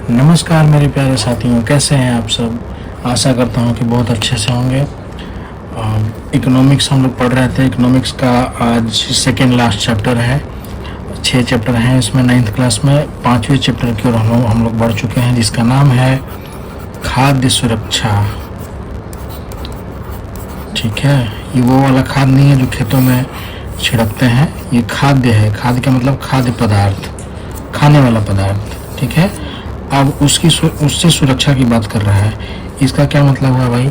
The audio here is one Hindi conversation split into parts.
नमस्कार मेरे प्यारे साथियों, कैसे हैं आप सब। आशा करता हूं कि बहुत अच्छे से होंगे। इकोनॉमिक्स हम लोग पढ़ रहे थे। इकोनॉमिक्स का आज सेकेंड लास्ट चैप्टर है। 6 चैप्टर हैं इसमें। 9th क्लास में 5वें चैप्टर की ओर हम लोग बढ़ चुके हैं, जिसका नाम है खाद्य सुरक्षा। ठीक है, ये वो वाला खाद नहीं है जो खेतों में छिड़कते हैं। ये खाद्य है। खाद्य का मतलब खाद्य पदार्थ, खाने वाला पदार्थ। ठीक है, अब उससे सुरक्षा की बात कर रहा है। इसका क्या मतलब हुआ भाई?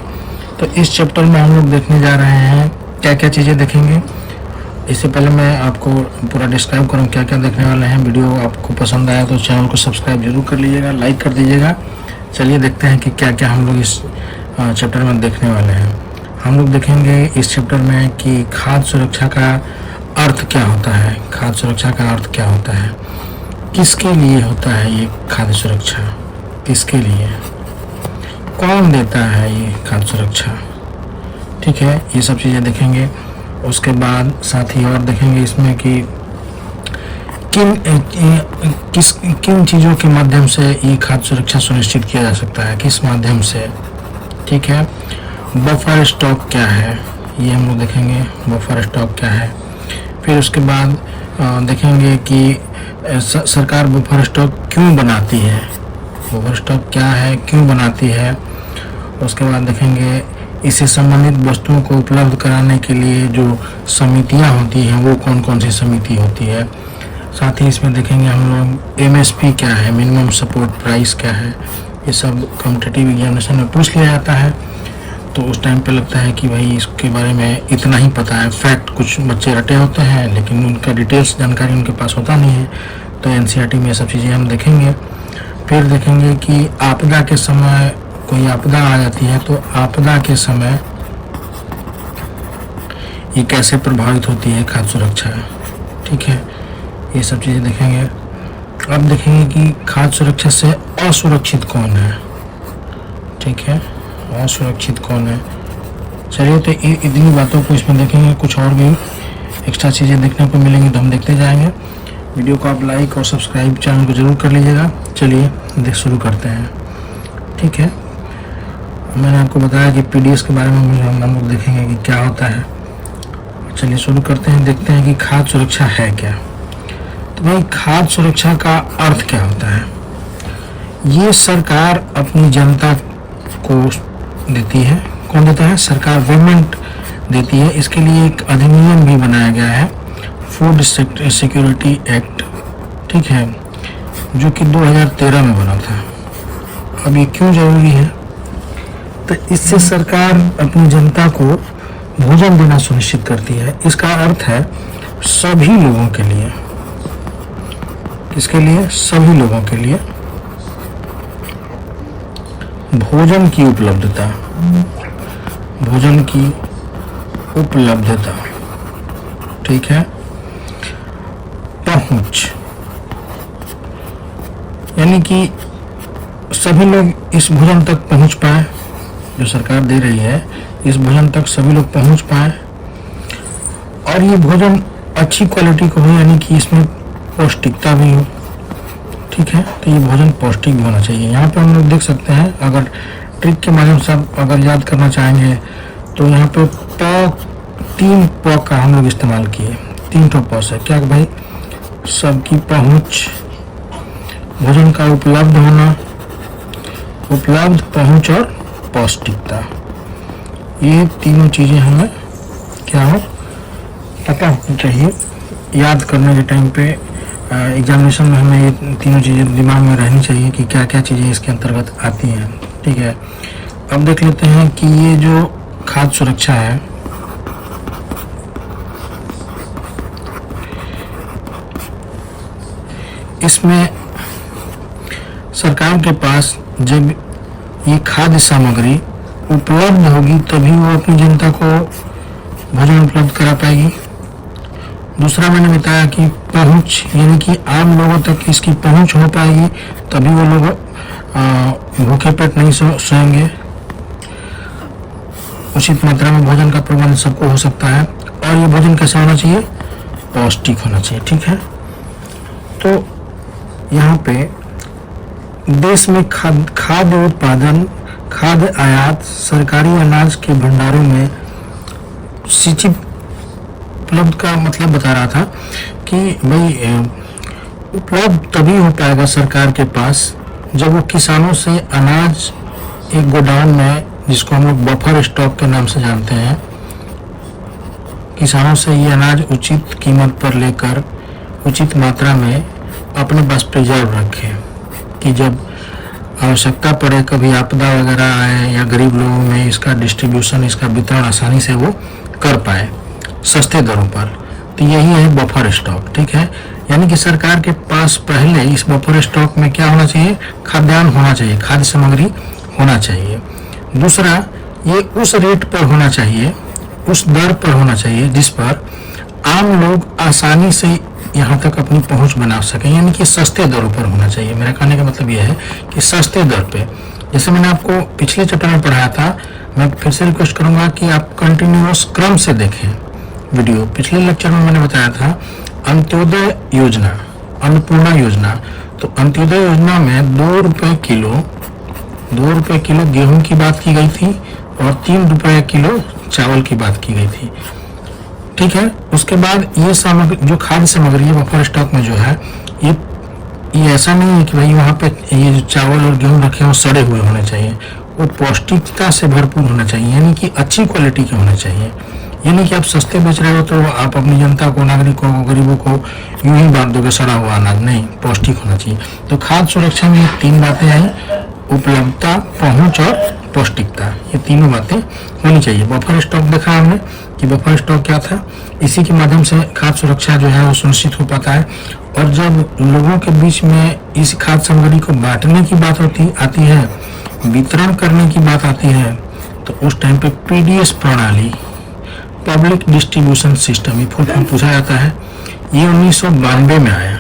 तो इस चैप्टर में हम लोग देखने जा रहे हैं क्या क्या चीज़ें देखेंगे। इससे पहले मैं आपको पूरा डिस्क्राइब करूँ क्या क्या देखने वाले हैं। वीडियो आपको पसंद आया तो चैनल को सब्सक्राइब जरूर कर लीजिएगा, लाइक कर दीजिएगा। चलिए देखते हैं कि क्या क्या हम लोग इस चैप्टर में देखने वाले हैं। हम लोग देखेंगे इस चैप्टर में कि खाद्य सुरक्षा का अर्थ क्या होता है। खाद्य सुरक्षा का अर्थ क्या होता है, किसके लिए होता है ये खाद्य सुरक्षा, किसके लिए, कौन देता है ये खाद्य सुरक्षा। ठीक है, ये सब चीज़ें देखेंगे। उसके बाद साथ ही और देखेंगे इसमें कि किन चीज़ों के माध्यम से ये खाद्य सुरक्षा सुनिश्चित किया जा सकता है, किस माध्यम से। ठीक है, बफर स्टॉक क्या है ये हम लोग देखेंगे, बफर स्टॉक क्या है। फिर उसके बाद देखेंगे कि सरकार बफर स्टॉक क्यों बनाती है, बफर स्टॉक क्या है, क्यों बनाती है। उसके बाद देखेंगे इससे संबंधित वस्तुओं को उपलब्ध कराने के लिए जो समितियां होती हैं वो कौन कौन सी समिति होती है। साथ ही इसमें देखेंगे हम लोग एमएसपी क्या है, मिनिमम सपोर्ट प्राइस क्या है। ये सब कॉम्पिटिटिव एग्जामिनेशन में पूछ लिया जाता है, तो उस टाइम पे लगता है कि भाई इसके बारे में इतना ही पता है। फैक्ट कुछ बच्चे रटे होते हैं लेकिन उनका डिटेल्स जानकारी उनके पास होता नहीं है। तो एनसीईआरटी में ये सब चीज़ें हम देखेंगे। फिर देखेंगे कि आपदा के समय कोई आपदा आ जाती है तो आपदा के समय ये कैसे प्रभावित होती है खाद्य सुरक्षा। ठीक है, ये सब चीज़ें देखेंगे। अब देखेंगे कि खाद्य सुरक्षा से असुरक्षित कौन है। ठीक है, असुरक्षित कौन है। चलिए, तो इतनी बातों को इसमें देखेंगे। कुछ और भी एक्स्ट्रा चीज़ें देखने को मिलेंगी तो हम देखते जाएंगे। वीडियो को आप लाइक और सब्सक्राइब चैनल को जरूर कर लीजिएगा। चलिए शुरू करते हैं। ठीक है, मैंने आपको बताया कि पीडीएस के बारे में हम लोग देखेंगे कि क्या होता है। चलिए शुरू करते हैं, देखते हैं कि खाद्य सुरक्षा है क्या। तो भाई खाद्य सुरक्षा का अर्थ क्या होता है। ये सरकार अपनी जनता को देती है। कौन देता है? सरकार, गवर्नमेंट देती है। इसके लिए एक अधिनियम भी बनाया गया है, फूड सिक्योरिटी एक्ट। ठीक है, जो कि 2013 में बना था। अब ये क्यों जरूरी है? तो इससे सरकार अपनी जनता को भोजन देना सुनिश्चित करती है। इसका अर्थ है सभी लोगों के लिए। किसके लिए? सभी लोगों के लिए भोजन की उपलब्धता, भोजन की उपलब्धता। ठीक है, पहुंच, यानी कि सभी लोग इस भोजन तक पहुंच पाए जो सरकार दे रही है। इस भोजन तक सभी लोग पहुंच पाए और ये भोजन अच्छी क्वालिटी का हो, यानी कि इसमें पौष्टिकता भी हो। ठीक है, तो ये भोजन पौष्टिक भी होना चाहिए। यहाँ पे हम लोग देख सकते हैं, अगर ट्रिक के माध्यम से अगर याद करना चाहेंगे तो यहाँ पे तीन प का हम लोग इस्तेमाल किए। 3 ठो प से क्या भाई? सबकी पहुंच, भोजन का उपलब्ध होना, उपलब्ध, पहुंच और पौष्टिकता। ये तीनों चीजें हमें क्या हो, पता होनी चाहिए। याद करने के टाइम पे एग्जामिनेशन में हमें ये तीनों चीज़ें दिमाग में रहनी चाहिए कि क्या क्या चीज़ें इसके अंतर्गत आती हैं। ठीक है, अब देख लेते हैं कि ये जो खाद्य सुरक्षा है, इसमें सरकार के पास जब ये खाद्य सामग्री उपलब्ध होगी तभी वो अपनी जनता को भोजन उपलब्ध करा पाएगी। दूसरा मैंने बताया कि पहुंच, यानी कि आम लोगों तक इसकी पहुंच हो पाएगी तभी वो लोग भूखे पेट नहीं सोएंगे। उचित मात्रा में भोजन का प्रबंध सबको हो सकता है और ये भोजन कैसा होना चाहिए? पौष्टिक होना चाहिए। ठीक है, तो यहाँ पे देश में खाद्य उत्पादन, खाद्य आयात, सरकारी अनाज के भंडारों में सिंचित उपलब्ध का मतलब बता रहा था कि भाई उपलब्ध तभी हो पाएगा सरकार के पास जब वो किसानों से अनाज एक गोडाउन में, जिसको हम लोग बफर स्टॉक के नाम से जानते हैं, किसानों से ये अनाज उचित कीमत पर लेकर उचित मात्रा में अपने पास प्रिजर्व रखें कि जब आवश्यकता पड़े, कभी आपदा वगैरह आए या गरीब लोगों में इसका डिस्ट्रीब्यूशन, इसका वितरण आसानी से वो कर पाए सस्ते दरों पर। तो यही है बफर स्टॉक, ठीक है। यानी कि सरकार के पास पहले इस बफर स्टॉक में क्या होना चाहिए, खाद्यान्न होना चाहिए, खाद्य सामग्री होना चाहिए। दूसरा, ये उस रेट पर होना चाहिए, उस दर पर होना चाहिए जिस पर आम लोग आसानी से यहाँ तक अपनी पहुंच बना सकें, यानी कि सस्ते दरों पर होना चाहिए। मेरा कहने का मतलब यह है कि सस्ते दर पे, जैसे मैंने आपको पिछले चैप्टर में पढ़ाया था, मैं फिर से रिक्वेस्ट करूंगा कि आप कंटिन्यूअस क्रम से देखें वीडियो। पिछले लेक्चर में मैंने बताया था अंत्योदय योजना, अन्नपूर्णा योजना। तो अंत्योदय योजना में 2 रुपए किलो गेहूं की बात की गई थी और 3 रुपए किलो चावल की बात की गई थी, ठीक है। उसके बाद ये सामग्री, जो खाद्य सामग्री है बफर स्टॉक में जो है, ये ऐसा नहीं है कि भाई वहाँ पे ये जो चावल और गेहूं रखे हों सड़े हुए होने चाहिए, वो पौष्टिकता से भरपूर होना चाहिए, यानी कि अच्छी क्वालिटी के होने चाहिए। यानी कि आप सस्ते बेच रहे हो तो आप अपनी जनता को, नागरिकों को, गरीबों को यूं ही बांट दोगे सड़ा हुआ अनाज, नहीं, पौष्टिक होना चाहिए। तो खाद्य सुरक्षा में 3 बातें आई, उपलब्धता, पहुंच और पौष्टिकता, ये तीनों बातें होनी चाहिए। बफर स्टॉक देखा हमने कि बफर स्टॉक क्या था, इसी के माध्यम से खाद्य सुरक्षा जो है वो सुनिश्चित हो पाता है। और जब लोगों के बीच में इस खाद्य सामग्री को बांटने की बात आती है, वितरण करने की बात आती है, तो उस टाइम पे पीडीएस प्रणाली, पब्लिक डिस्ट्रीब्यूशन सिस्टम, ये फुल फॉर्म पूछा जाता है। ये 1992 में आया,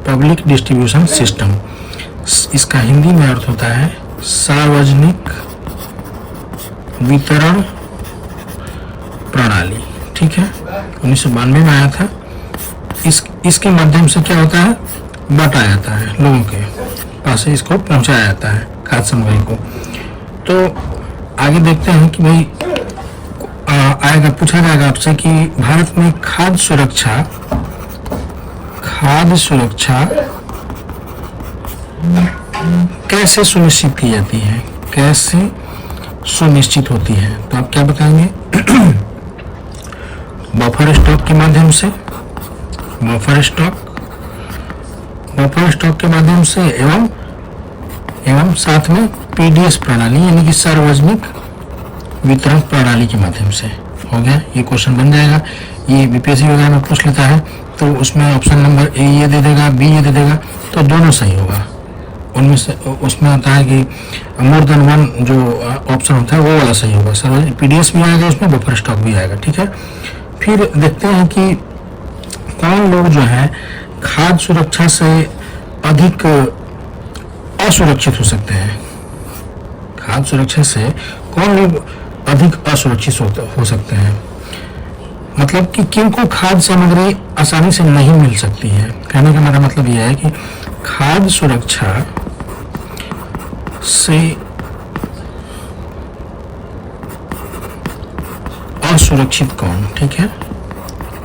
पब्लिक डिस्ट्रीब्यूशन सिस्टम। इसका हिंदी में अर्थ होता है सार्वजनिक वितरण प्रणाली, ठीक है। 1992 में आया था। इसके माध्यम से क्या होता है, बांटा जाता है, लोगों के पास से इसको पहुंचाया जाता है खाद्य सामग्री को। तो आगे देखते हैं कि भाई आएगा, पूछा जाएगा आपसे कि भारत में खाद्य सुरक्षा कैसे सुनिश्चित की जाती है, कैसे सुनिश्चित होती है। तो आप क्या बताएंगे, बफर स्टॉक के माध्यम से, बफर स्टॉक के माध्यम से एवं साथ में पीडीएस प्रणाली, यानी कि सार्वजनिक वितरण प्रणाली के माध्यम से। हो गया, ये क्वेश्चन बन जाएगा। ये बीपीएससी वगैरह में पूछ लेता है तो उसमें ऑप्शन नंबर ए ये दे देगा, बी ये दे देगा, तो दोनों सही होगा। उनमें से उसमें आता है कि मोर देन वन जो ऑप्शन होता है वो वाला सही होगा। सर पीडीएस भी आएगा, उसमें बफर स्टॉक भी आएगा, ठीक है। फिर देखते हैं कि कौन लोग जो है खाद्य सुरक्षा से अधिक असुरक्षित हो सकते हैं। खाद्य सुरक्षा से कौन लोग अधिक असुरक्षित हो सकते हैं, मतलब कि किनको खाद्य सामग्री आसानी से नहीं मिल सकती है। कहने का मेरा मतलब यह है कि खाद्य सुरक्षा से असुरक्षित कौन, ठीक है,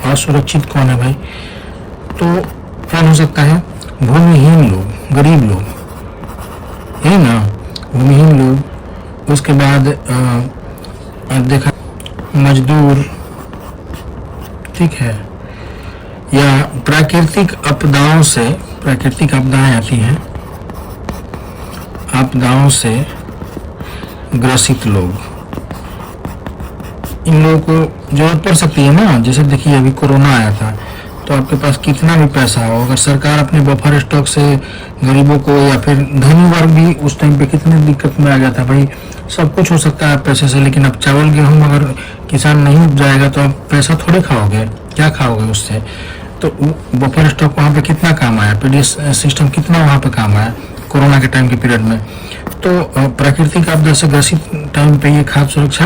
असुरक्षित कौन है भाई, तो कौन हो सकता है, भूमिहीन लोग, गरीब लोग, है ना, भूमिहीन लोग। उसके बाद देखा मजदूर, ठीक है, या प्राकृतिक आपदाएं आती हैं, आपदाओं से ग्रसित लोग, इन लोगों को जरूरत पड़ सकती है ना। जैसे देखिए अभी कोरोना आया था, तो आपके पास कितना भी पैसा हो, अगर सरकार अपने बफर स्टॉक से गरीबों को या फिर धनी वर्ग भी उस टाइम पे कितनी दिक्कत में आ गया था भाई। सब कुछ हो सकता है पैसे से, लेकिन अब चावल गेहूं अगर किसान नहीं उपजाएगा तो आप पैसा थोड़े खाओगे, क्या खाओगे उससे। तो बफर स्टॉक वहाँ पे कितना काम आया, पीडीएस सिस्टम कितना वहाँ पे काम आया कोरोना के टाइम के पीरियड में। तो प्राकृतिक आपदा से ग्रसित टाइम पे ये खाद्य सुरक्षा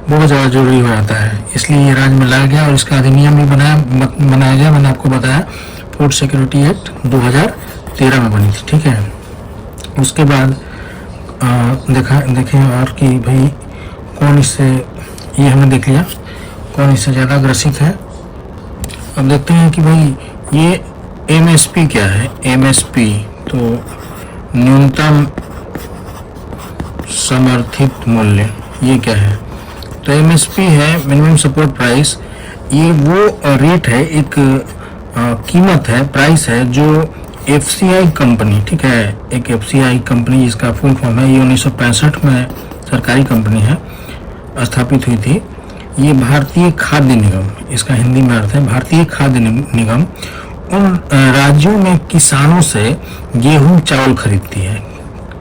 बहुत ज़्यादा जरूरी हो जाता है, इसलिए ये राज्य में लाया गया और इसका अधिनियम भी बनाया गया। मैंने आपको बताया फूड सिक्योरिटी एक्ट 2013 में बनी थी, ठीक है। उसके बाद देखें और कि भाई कौन इससे, ये हमने देख लिया कौन इससे ज़्यादा ग्रसित है। अब देखते हैं कि भाई ये एमएसपी क्या है। एमएसपी तो न्यूनतम समर्थित मूल्य, ये क्या है? तो एमएसपी है मिनिमम सपोर्ट प्राइस। ये वो रेट है, एक कीमत है, प्राइस है जो एफसीआई कंपनी, ठीक है, एक एफसीआई कंपनी जिसका फुल फॉर्म है, ये 1965 में सरकारी कंपनी है, स्थापित हुई थी। ये भारतीय खाद्य निगम, इसका हिंदी में अर्थ है भारतीय खाद्य निगम, उन राज्यों में किसानों से गेहूं चावल खरीदती है।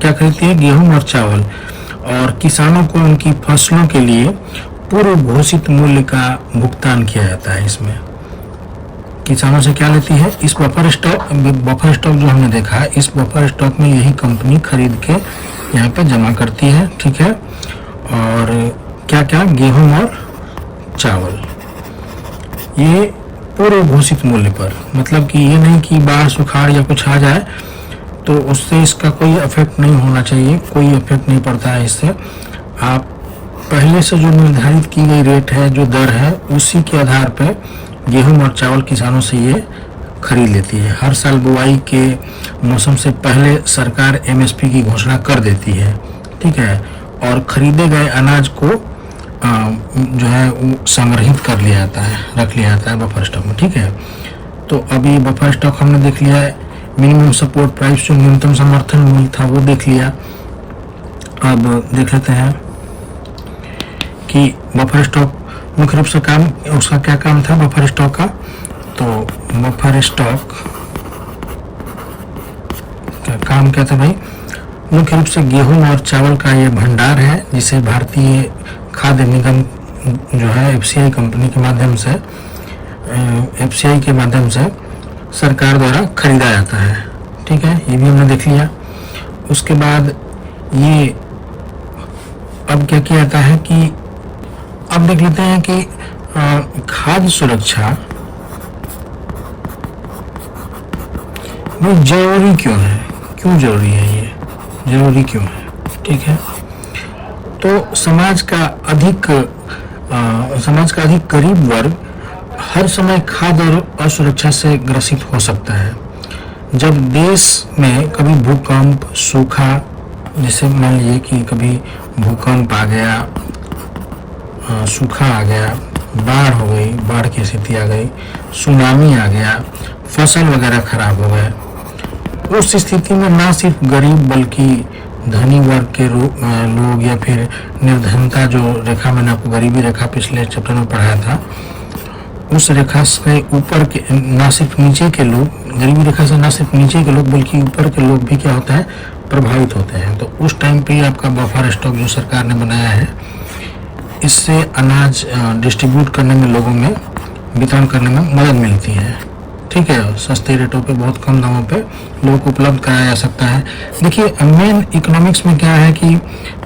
क्या खरीदती है? गेहूं और चावल। और किसानों को उनकी फसलों के लिए पूर्व घोषित मूल्य का भुगतान किया जाता है। इसमें किसानों से क्या लेती है? इस बफर स्टॉक जो हमने देखा है, इस बफर स्टॉक में यही कंपनी खरीद के यहाँ पे जमा करती है, ठीक है। और क्या क्या? गेहूं और चावल, ये पूर्व घोषित मूल्य पर। मतलब कि ये नहीं कि बाढ़ सुखाड़ या कुछ आ जाए तो उससे इसका कोई इफेक्ट नहीं होना चाहिए, कोई इफेक्ट नहीं पड़ता है इससे। आप पहले से जो निर्धारित की गई रेट है, जो दर है, उसी के आधार पर गेहूं और चावल किसानों से ये खरीद लेती है। हर साल बुआई के मौसम से पहले सरकार एमएसपी की घोषणा कर देती है, ठीक है। और खरीदे गए अनाज को जो है वो संग्रहित कर लिया जाता है, रख लिया जाता है बफर स्टॉक में, ठीक है। तो अभी बफर स्टॉक हमने देख लिया है। मिनिमम सपोर्ट प्राइस जो न्यूनतम समर्थन मूल्य था वो देख लिया। अब देख लेते हैं कि बफर स्टॉक मुख्य रूप से काम, उसका क्या काम था बफर स्टॉक का। तो बफर स्टॉक का काम क्या था भाई? मुख्य रूप से गेहूं और चावल का ये भंडार है, जिसे भारतीय खाद्य निगम जो है एफसीआई कंपनी के माध्यम से, एफसीआई के माध्यम से सरकार द्वारा खरीदा जाता है, ठीक है। ये भी हमने देख लिया। उसके बाद ये अब क्या किया जाता है कि अब देख लेते हैं कि खाद्य सुरक्षा वो जरूरी क्यों है, क्यों जरूरी है, ये जरूरी क्यों है, ठीक है। तो समाज का अधिक गरीब वर्ग हर समय खाद्य और असुरक्षा से ग्रसित हो सकता है। जब देश में कभी भूकंप, सूखा, जैसे मान लीजिए कि कभी भूकंप आ गया, सूखा आ गया, बाढ़ हो गई, बाढ़ की स्थिति आ गई, सुनामी आ गया, फसल वगैरह खराब हो गए, उस स्थिति में ना सिर्फ गरीब बल्कि धनी वर्ग के लोग या फिर निर्धनता जो रेखा, मैंने आपको गरीबी रेखा पिछले चैप्टर में पढ़ाया था, उस रेखा से ऊपर के, ना सिर्फ नीचे के लोग, गरीबी रेखा से ना सिर्फ नीचे के लोग बल्कि ऊपर के लोग भी क्या होता है, प्रभावित होते हैं। तो उस टाइम पे आपका बफर स्टॉक जो सरकार ने बनाया है, इससे अनाज डिस्ट्रीब्यूट करने में, लोगों में वितरण करने में मदद मिलती है, ठीक है। सस्ते रेटों पे, बहुत कम दामों पे लोगों को उपलब्ध कराया जा सकता है। देखिए मेन इकोनॉमिक्स में क्या है कि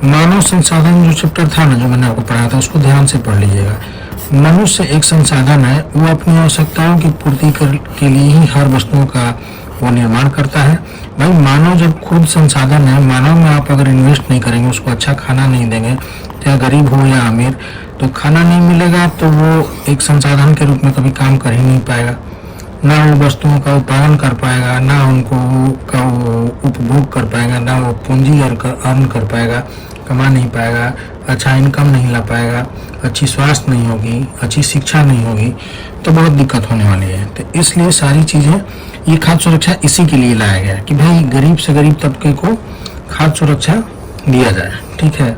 मानव संसाधन जो चैप्टर था ना, जो मैंने आपको पढ़ाया था, उसको ध्यान से पढ़ लीजिएगा। मनुष्य एक संसाधन है, वो अपनी आवश्यकताओं की पूर्ति के लिए ही हर वस्तुओं का वो निर्माण करता है। भाई मानव जब खुद संसाधन है, मानव में आप अगर इन्वेस्ट नहीं करेंगे, उसको अच्छा खाना नहीं देंगे, चाहे गरीब हो या अमीर, तो खाना नहीं मिलेगा तो वो एक संसाधन के रूप में कभी काम कर ही नहीं पाएगा, ना वो वस्तुओं का उत्पादन कर पाएगा, ना उनको का उपभोग कर पाएगा, ना वो पूंजी अर्न कर पाएगा, कमा नहीं पाएगा, अच्छा इनकम नहीं ला पाएगा, अच्छी स्वास्थ्य नहीं होगी, अच्छी शिक्षा नहीं होगी, तो बहुत दिक्कत होने वाली है। तो इसलिए सारी चीज़ें, ये खाद्य सुरक्षा इसी के लिए लाया गया कि भाई गरीब से गरीब तबके को खाद्य सुरक्षा दिया जाए, ठीक है।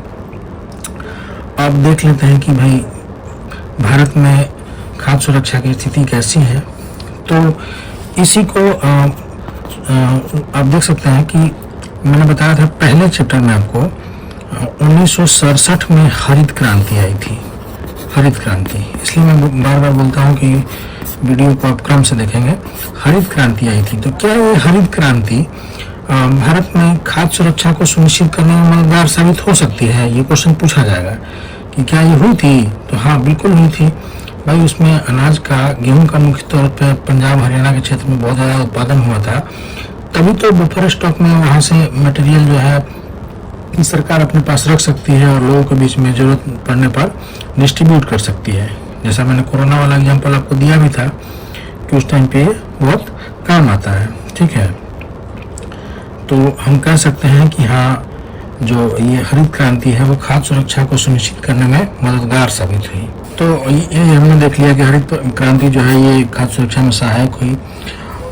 अब देख लेते हैं कि भाई भारत में खाद्य सुरक्षा की स्थिति कैसी है। तो इसी को आप देख सकते हैं कि मैंने बताया था पहले चैप्टर में आपको, 1967 में हरित क्रांति आई थी, हरित क्रांति। इसलिए मैं बार बार बोलता हूँ कि वीडियो को आप क्रम से देखेंगे। हरित क्रांति आई थी, तो क्या ये हरित क्रांति भारत में खाद्य सुरक्षा को सुनिश्चित करने में मददगार साबित हो सकती है? ये क्वेश्चन पूछा जाएगा कि क्या ये हुई थी? तो हाँ, बिल्कुल हुई थी भाई। उसमें अनाज का, गेहूं का मुख्य तौर पर पंजाब हरियाणा के क्षेत्र में बहुत ज़्यादा उत्पादन हुआ था। तभी तो बफर स्टॉक में वहाँ से मटेरियल जो है कि सरकार अपने पास रख सकती है और लोगों के बीच में जरूरत पड़ने पर डिस्ट्रीब्यूट कर सकती है। जैसा मैंने कोरोना वाला एग्जांपल आपको दिया भी था कि उस टाइम पे बहुत काम आता है। ठीक है, तो हम कह सकते हैं कि हाँ, जो ये हरित क्रांति है वो खाद्य सुरक्षा को सुनिश्चित करने में मददगार साबित हुई। तो ये हमने देख लिया कि हरित क्रांति जो है ये खाद्य सुरक्षा में सहायक हुई।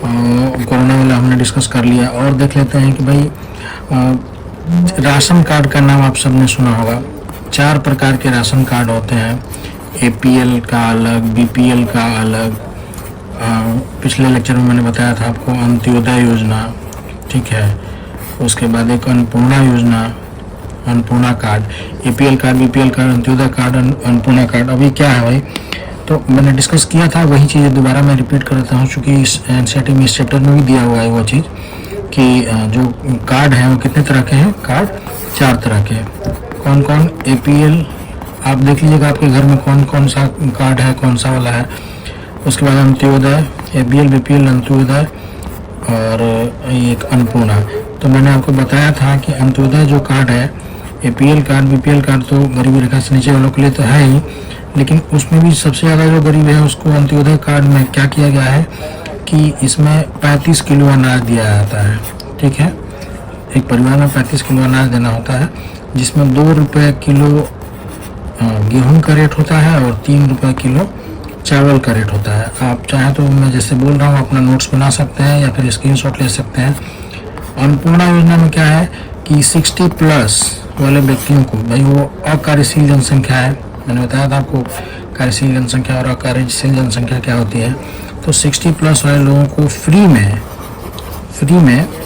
कोरोना वाला हमने डिस्कस कर लिया। और देख लेते हैं कि भाई राशन कार्ड का नाम आप सबने सुना होगा। 4 प्रकार के राशन कार्ड होते हैं, APL का अलग, BPL का अलग। पिछले लेक्चर में मैंने बताया था आपको अंत्योदय योजना। ठीक है, उसके बाद एक अन्नपूर्णा योजना, Annapurna card, APL card, BPL card, Antyodaya card, Annapurna card. अभी क्या है भाई, तो मैंने डिस्कस किया था वही चीज़ दोबारा मैं रिपीट कर देता हूँ, चूँकि इस NCERT में इस चैप्टर में भी दिया हुआ है वो चीज़ कि जो कार्ड हैं वो कितने तरह के हैं। कार्ड 4 तरह के। कौन कौन? APL, आप देख लीजिएगा आपके घर में कौन कौन सा कार्ड है, कौन सा वाला है। उसके बाद अंत्योदय, APL, BPL, अंत्योदय और एक अन्नपूर्णा। तो मैंने आपको बताया था कि अंत्योदय जो कार्ड है, APL कार्ड, BPL कार्ड तो गरीबी रेखा से नीचे वालों के लिए तो है ही, लेकिन उसमें भी सबसे ज़्यादा जो गरीब है उसको अंत्योदय कार्ड में क्या किया गया है कि इसमें 35 किलो अनाज दिया जाता है। ठीक है, एक परिवार में 35 किलो अनाज देना होता है, जिसमें 2 रुपये किलो गेहूं का रेट होता है और 3 रुपये किलो चावल का रेट होता है। आप चाहें तो मैं जैसे बोल रहा हूँ अपना नोट्स बना सकते हैं या फिर स्क्रीनशॉट ले सकते हैं। अन्नपूर्णा योजना में क्या है कि 60+ वाले व्यक्तियों को, भाई वो अकार्यशील जनसंख्या है, मैंने बताया था आपको कार्यशील जनसंख्या और अकार्यशील जनसंख्या क्या होती है। तो 60+ वाले लोगों को फ्री में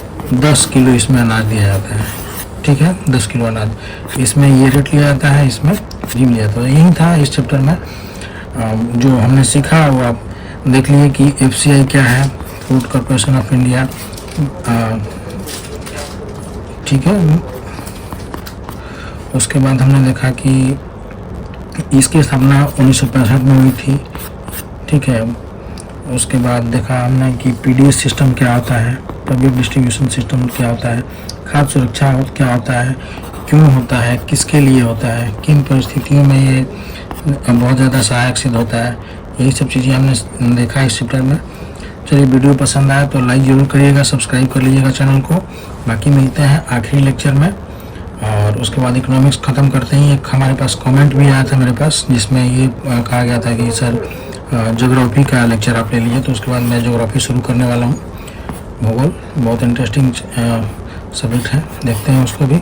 10 किलो इसमें अनाज दिया जाता है। ठीक है, 10 किलो अनाज इसमें ये रेट लिया जाता है, इसमें फ्री लिया जाता है। यही था इस चैप्टर में जो हमने सीखा वो आप देख लीजिए कि FCI क्या है, फूड कॉर्पोरेशन ऑफ इंडिया। ठीक है, उसके बाद हमने देखा कि इसकी स्थापना 1965 में हुई थी। ठीक है, उसके बाद देखा हमने कि PDS सिस्टम क्या होता है, पब्लिक डिस्ट्रीब्यूशन सिस्टम क्या होता है, खाद्य सुरक्षा क्या होता है, क्यों होता है, किसके लिए होता है, किन परिस्थितियों में ये बहुत ज़्यादा सहायक सिद्ध होता है। यही सब चीज़ें हमने देखा इस चैप्टर में। चलिए, वीडियो पसंद आया तो लाइक ज़रूर करिएगा, सब्सक्राइब कर लीजिएगा चैनल को। बाकी मिलते हैं आखिरी लेक्चर में, और उसके बाद इकोनॉमिक्स ख़त्म करते ही एक हमारे पास कमेंट भी आया था मेरे पास, जिसमें ये कहा गया था कि सर ज्योग्राफी का लेक्चर आप ले लीजिए। तो उसके बाद मैं ज्योग्राफी शुरू करने वाला हूँ। भूगोल बहुत इंटरेस्टिंग सब्जेक्ट है, देखते हैं उसको भी।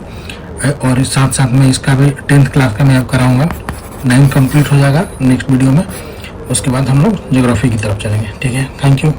और इस साथ साथ में इसका भी 10th क्लास का मैं अब कराऊँगा। 9 कंप्लीट हो जाएगा नेक्स्ट वीडियो में, उसके बाद हम लोग ज्योग्राफी की तरफ चलेंगे। ठीक है, थैंक यू।